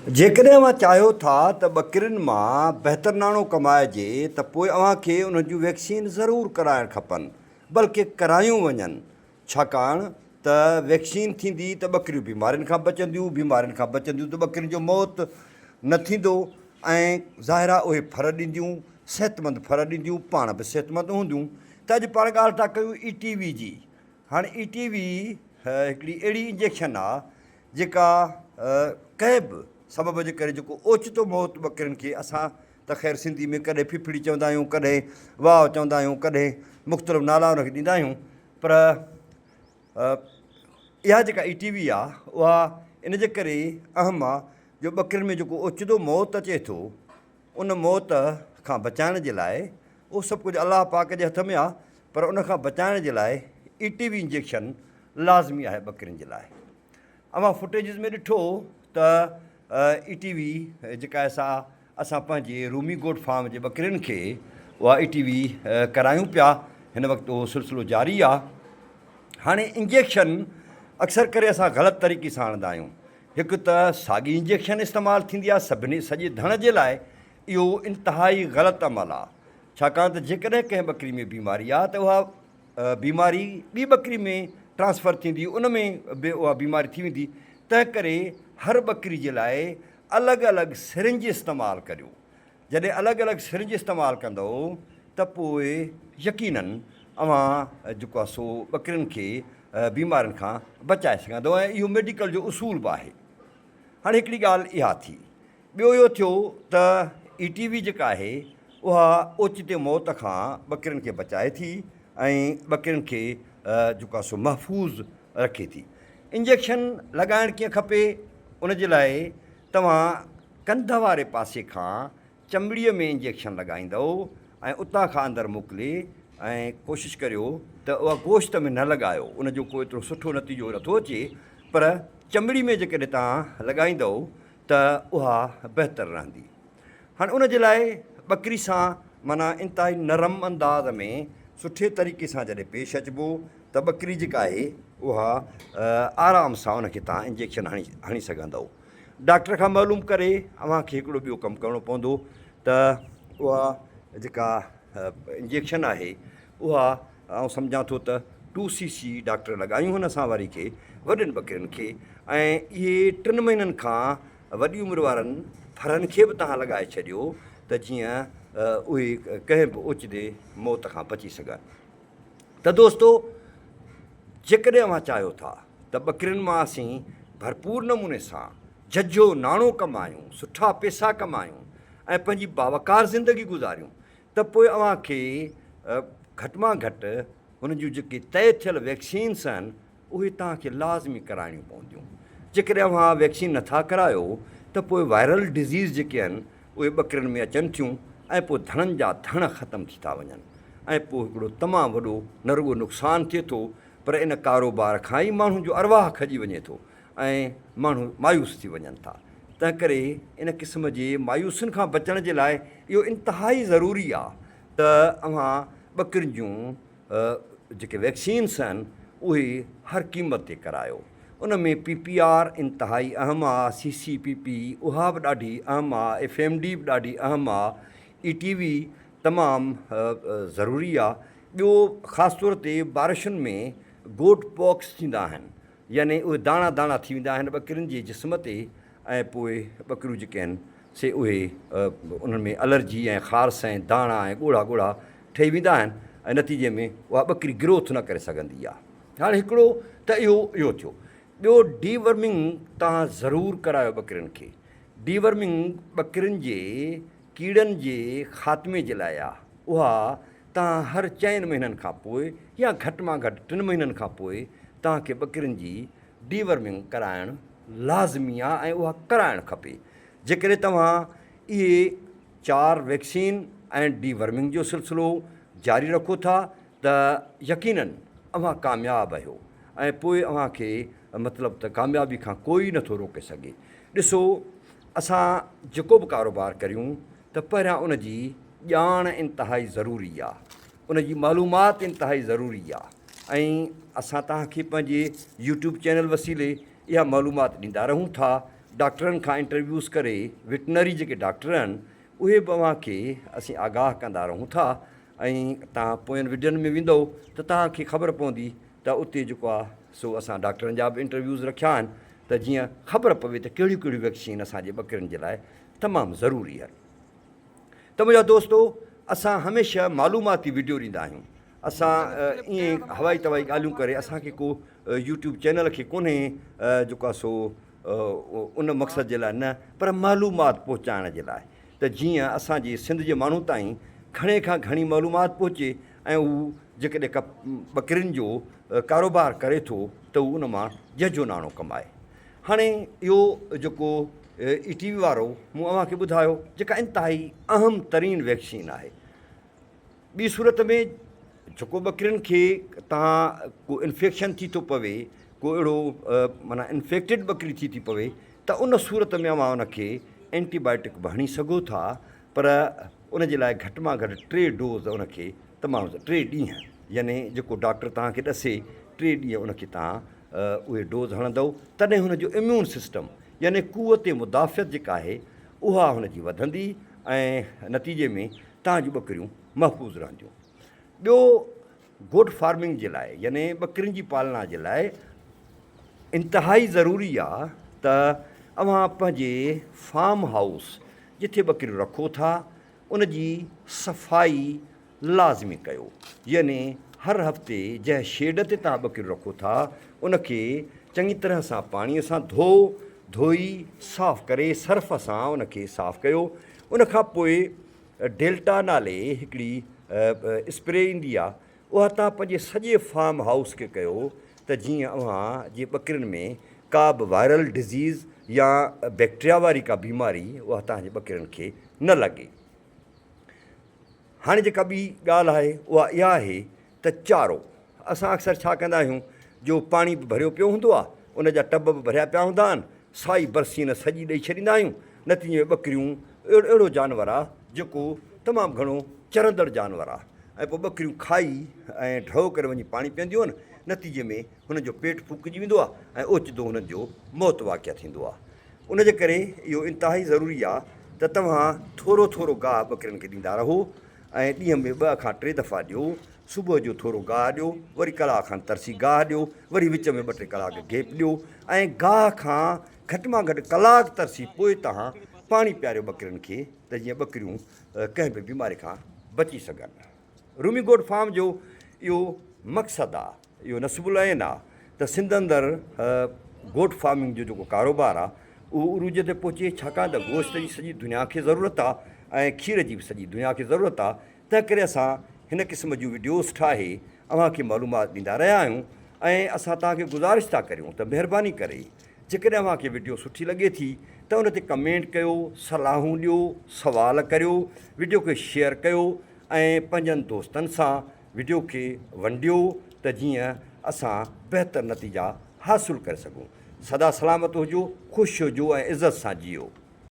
जेकॾहिं अव्हां चाहियो था त ॿकिरियुनि मां बहितर नाणो कमाइजे त पोइ अव्हांखे उन जूं वैक्सीन ज़रूरु कराइणु खपनि, बल्कि करायूं वञनि। छाकाणि त वैक्सीन थींदी त ॿकिरियूं बीमारियुनि खां बचंदियूं त ॿकिरियुनि जो मौत न थींदो ऐं ज़ाहिर आहे उहे फर ॾींदियूं, सिहतमंद फर ॾींदियूं, पाण बि सिहतमंद हूंदियूं। त अॼु पाण ॻाल्हि था कयूं ETV जी। हाणे ETV हिकिड़ी अहिड़ी इंजेक्शन आहे जेका कंहिं बि सबब जे करे जेको ओचितो मौत ॿकिरियुनि खे, असां त ख़ैर सिंधी में कॾहिं फिफड़ी चवंदा आहियूं, कॾहिं वाव चवंदा आहियूं, कॾहिं मुख़्तलिफ़ नाला हुनखे ॾींदा आहियूं, पर इहा जेका ETV आहे उहा इन जे करे अहम आहे जो ॿकिरियुनि में जेको ओचितो मौत अचे थो उन मौत खां बचाइण जे लाइ, उहो सभु कुझु अलाह पाक जे हथ में आहे, पर उन खां बचाइण जे लाइ ETV इंजेक्शन लाज़मी आहे ॿकिरियुनि जे लाइ। अवां फुटेजिस में ॾिठो त ETV जेका असां पंहिंजे रूमी गोट फार्म जे ॿकिरियुनि खे उहा ETV करायूं पिया। हिन वक़्तु उहो सिलसिलो जारी आहे। हाणे इंजेक्शन अक्सर करे असां ग़लति तरीक़े सां हणंदा आहियूं। हिकु त साॻी इंजेक्शन इस्तेमालु थींदी आहे सॼे धण जे लाइ, इहो इंतिहाई ग़लति अमल आहे। छाकाणि त जेकॾहिं कंहिं ॿकिरी में बीमारी आहे त उहा बीमारी ॿी ॿकिरी में ट्रांसफर थींदी, उन में बि उहा बीमारी थी वेंदी। तंहिं करे हर ॿकिरी जे लाइ अलॻि अलॻि सिरिंज इस्तेमालु करियो। जॾहिं अलॻि अलॻि सिरिंज इस्तेमालु कंदो त पोइ यकीनन अव्हां जेको आहे सो ॿकिरियुनि खे बीमारियुनि खां बचाए सघंदो, ऐं इहो मेडिकल जो उसूल बि आहे। हाणे हिकिड़ी ॻाल्हि इहा थी। ॿियो इहो थियो त ETV जेका आहे उहा ओचिते मौत खां ॿकिरियुनि खे बचाए थी ऐं ॿकिरियुनि खे जेको आहे सो महफ़ूज़ रखे थी। इंजेक्शन लॻाइणु कीअं खपे, उन जे लाइ तव्हां कंध वारे पासे खां चमड़ीअ में इंजेक्शन लॻाईंदव ऐं उतां खां अंदरि मोकिले, ऐं कोशिशि करियो त उहा गोश्त में न लॻायो, उनजो को एतिरो सुठो नतीजो नथो अचे, पर चमड़ी में जेकॾहिं तव्हां लॻाईंदव त उहा बहितर रहंदी। हाणे उन जे लाइ ॿकिरी सां माना इंतिहाई नरम अंदाज़ में सुठे तरीक़े सां जॾहिं पेश अचिबो त ॿकिरी जेका आहे उहा आराम सां उनखे तव्हां इंजेक्शन हणी सघंदव। डॉक्टर खां मालूम करे अव्हांखे हिकिड़ो ॿियो कमु करिणो पवंदो त उहा जेका इंजेक्शन आहे उहा आउं सम्झां थो त 2cc डॉक्टर लॻायूं हुन सां वरी खे वॾनि ॿकिरियुनि खे, ऐं इहे 3 महीननि खां वॾी उमिरि वारनि फरनि खे बि तव्हां लॻाए छॾियो त जीअं उहे कंहिं बि ओचिते मौत खां बची सघनि। त दोस्तो, जेकॾहिं अव्हां चाहियो था त ॿकिरियुनि मां असीं भरपूर नमूने सां झझो नाणो कमायूं, सुठा पैसा कमायूं ऐं पंहिंजी बावकार ज़िंदगी गुज़ारियूं, त पोइ अव्हांखे घटि मां घटि हुन जूं जेके तइ थियल वैक्सीन्स आहिनि उहे तव्हांखे लाज़मी कराइणियूं पवंदियूं। जेकॾहिं अव्हां वैक्सीन नथा करायो त पोइ वायरल डिज़ीज़ जेके आहिनि उहे ॿकिरियुनि में अचनि थियूं ऐं पोइ धणनि जा धण ख़तमु थी था वञनि, ऐं पोइ हिकिड़ो तमामु वॾो न रुॻो नुक़सानु थिए थो, पर इन कारोबार खां ई माण्हुनि जो अरवाह खजी वञे थो ऐं माण्हू मायूस थी वञनि था। तंहिं करे इन क़िस्म जे मायूसियुनि खां बचण जे लाइ इहो इंतिहाई ज़रूरी आहे त अव्हां ॿकिरियुनि जूं जेके वैक्सीन्स आहिनि उहे हर क़ीमत ते करायो। उन में PPR इंतिहाई अहम आहे, CCPP उहा बि ॾाढी अहम आहे, FMD बि ॾाढी अहम आहे, ETV तमामु ज़रूरी आहे। ॿियो ख़ासि तौर ते बारिशुनि में गोट पॉक्स थींदा आहिनि, यानी उहे दाणा दाणा थी वेंदा आहिनि ॿकिरियुनि जे जिस्म ते, ऐं पोइ ॿकिरियूं जेके आहिनि से उहे उन्हनि में एलर्जी ऐं ख़ारस ऐं दाणा ऐं ॻोढ़ा ॻोढ़ा ठही वेंदा आहिनि, ऐं नतीजे में उहा ॿकिरी ग्रोथ न करे सघंदी आहे। हाणे हिकिड़ो त इहो थियो। ॿियो, डीवर्मिंग तव्हां ज़रूरु करायो ॿकिरियुनि खे। डीवर्मिंग ॿकिरियुनि जे कीड़नि जे ख़ात्मे जे लाइ आहे। उहा तव्हां हर 4 महीननि खां पोइ या घटि मां घटि 3 महीननि खां पोइ तव्हांखे ॿकिरियुनि जी डीवर्मिंग कराइणु लाज़मी आहे, ऐं उहा कराइणु खपे। जेकॾहिं तव्हां इहे 4 वैक्सीन ऐं डीवर्मिंग जो सिलसिलो जारी रखो था त यकीनन अव्हां कामयाबु आहियो, ऐं पोइ अव्हांखे मतिलबु त कामयाबी खां कोई नथो रोके सघे। ॾिसो, असां जेको बि कारोबार करियूं त पहिरियां उन जी ॼाण इंतिहाई ज़रूरी आहे, उन जी मालूमात इंतिहाई ज़रूरी आहे, ऐं असां तव्हांखे पंहिंजे YouTube चैनल वसीले इहा मालूमात ॾींदा रहूं था। डॉक्टरनि खां इंटरव्यूज़ करे वेटनरी जेके डॉक्टर आहिनि उहे बि अव्हांखे असीं आगाह कंदा रहूं था ऐं तव्हां पोयनि वीडियोनि में वेंदव त तव्हांखे ख़बर पवंदी त उते जेको आहे सो असां डॉक्टरनि जा बि इंटरव्यूज़ रखिया आहिनि त जीअं ख़बर पवे त कहिड़ियूं कहिड़ियूं वैक्सीन असांजे ॿकरियुनि जे लाइ तमामु ज़रूरी आहे। त मुंहिंजा दोस्तो, असां हमेशह मालूमाती वीडियो ॾींदा आहियूं। असां ईअं हवाई तवाई ॻाल्हियूं करे असांखे को यूट्यूब चैनल खे कोन्हे जेको आहे सो उन मक़सद जे लाइ न, पर मालूमात पहुचाइण जे लाइ, त जीअं असांजे सिंध जे माण्हू ताईं घणे खां घणी मालूमात पहुचे ऐं हू जेकॾहिं का ॿकरियुनि जो कारोबार करे थो त हू उन मां जजो नाणो कमाए। हाणे इहो जेको ETV वारो मूं अव्हांखे ॿुधायो जेका इंतिहाई अहम तरीन वैक्सीन आहे। ॿी सूरत में जेको ॿकरियुनि खे तव्हां को इन्फेक्शन थी थो पवे, को अहिड़ो माना इन्फेक्टेड ॿकरी थी पवे त उन सूरत में अव्हां उनखे एंटीबायोटिक बि हणी सघो था, पर उन जे लाइ घटि मां घटि 3 डोज़ उनखे तमामु 3 ॾींहं यानी जेको डॉक्टर तव्हांखे ॾसे 3 ॾींहं उनखे तव्हां उहे डोज़ हणंदव, तॾहिं हुनजो इम्यून सिस्टम यानी क़ुवत मुदाफ़ियत जेका आहे उहा हुनजी वधंदी ऐं नतीजे में तव्हांजूं ॿकरियूं महफ़ूज़ रहंदियूं। ॿियो, गोट फार्मिंग जे लाइ यानी ॿकरियुनि जी पालना जे लाइ इंतिहाई ज़रूरी आहे त अव्हां पंहिंजे फार्म हाउस जिथे ॿकरियूं रखो था उन जी सफ़ाई लाज़मी कयो। यानी हर हफ़्ते जंहिं शेड ते तव्हां ॿकरियूं रखो था उनखे चङी तरह सां पाणीअ सां धोई साफ़ करे सर्फ सां उनखे साफ़ कयो। उनखां पोइ डेल्टा नाले हिकिड़ी स्प्रे ईंदी आहे, उहा तव्हां पंहिंजे सॼे फार्म हाउस खे कयो त जीअं अव्हां जे ॿकरियुनि में का बि वायरल डिज़ीज़ या बैक्टीरिया वारी का बीमारी उहा तव्हांजे ॿकरियुनि खे न लॻे। हाणे जेका ॿी ॻाल्हि आहे उहा इहा आहे त चारो। असां अक्सर छा कंदा आहियूं, जो पाणी बि भरियो पियो हूंदो आहे, उन जा टब बि भरिया पिया हूंदा आहिनि, साई बरसीन सॼी ॾेई छॾींदा आहियूं। नतीजे में ॿकरियूं अहिड़ो जानवर आहे जेको तमामु घणो चरंदड़ जानवर आहे ऐं पोइ ॿकरियूं खाई ऐं ढो करे वञी पाणी पीअंदियूं आहिनि। नतीजे में हुनजो पेट फूकिजी वेंदो आहे ऐं ओचितो हुननि जो मौत वाक़िया थींदो आहे। उनजे करे इहो इंतिहाई ज़रूरी आहे त तव्हां थोरो थोरो गाहु ॿकरियुनि खे ॾींदा रहो ऐं ॾींहं में 2 खां 3 दफ़ा ॾियो। सुबुह जो थोरो गाहु ॾियो, वरी कलाक खनि तरसी गाहु ॾियो, वरी विच में 2-3 कलाक गैप ॾियो ऐं गाहु खां घटि मां घटि कलाक तरसी पोइ तव्हां पाणी पीआरियो ॿकरियुनि खे त जीअं ॿकरियूं कंहिं बि बीमारी खां बची सघनि। रूमी गोट फार्म जो इहो मक़सदु आहे, इहो नस्बुल ऐन आहे त सिंध अंदरि गोट फार्मिंग जो जेको कारोबार आहे उहो उरूज ते पहुचे, छाकाणि त गोश्त जी सॼी दुनिया खे ज़रूरत आहे ऐं खीर जी बि सॼी दुनिया खे ज़रूरत आहे। तंहिं करे असां हिन क़िस्म जूं वीडियोज़ ठाहे अव्हांखे मालूमात ॾींदा रहिया आहियूं ऐं असां तव्हांखे गुज़ारिश था करियूं त महिरबानी करे जेकॾहिं अव्हांखे वीडियो सुठी लॻे थी त उन ते कमेंट कयो, सलाहूं ॾियो, सुवाल करियो, वीडियो खे शेयर कयो ऐं पंहिंजनि दोस्तनि सां वीडियो खे वंडियो त जीअं असां बहितर नतीजा हासिलु करे सघूं। सदा सलामत हुजो, ख़ुशि हुजो ऐं इज़त सां जियो।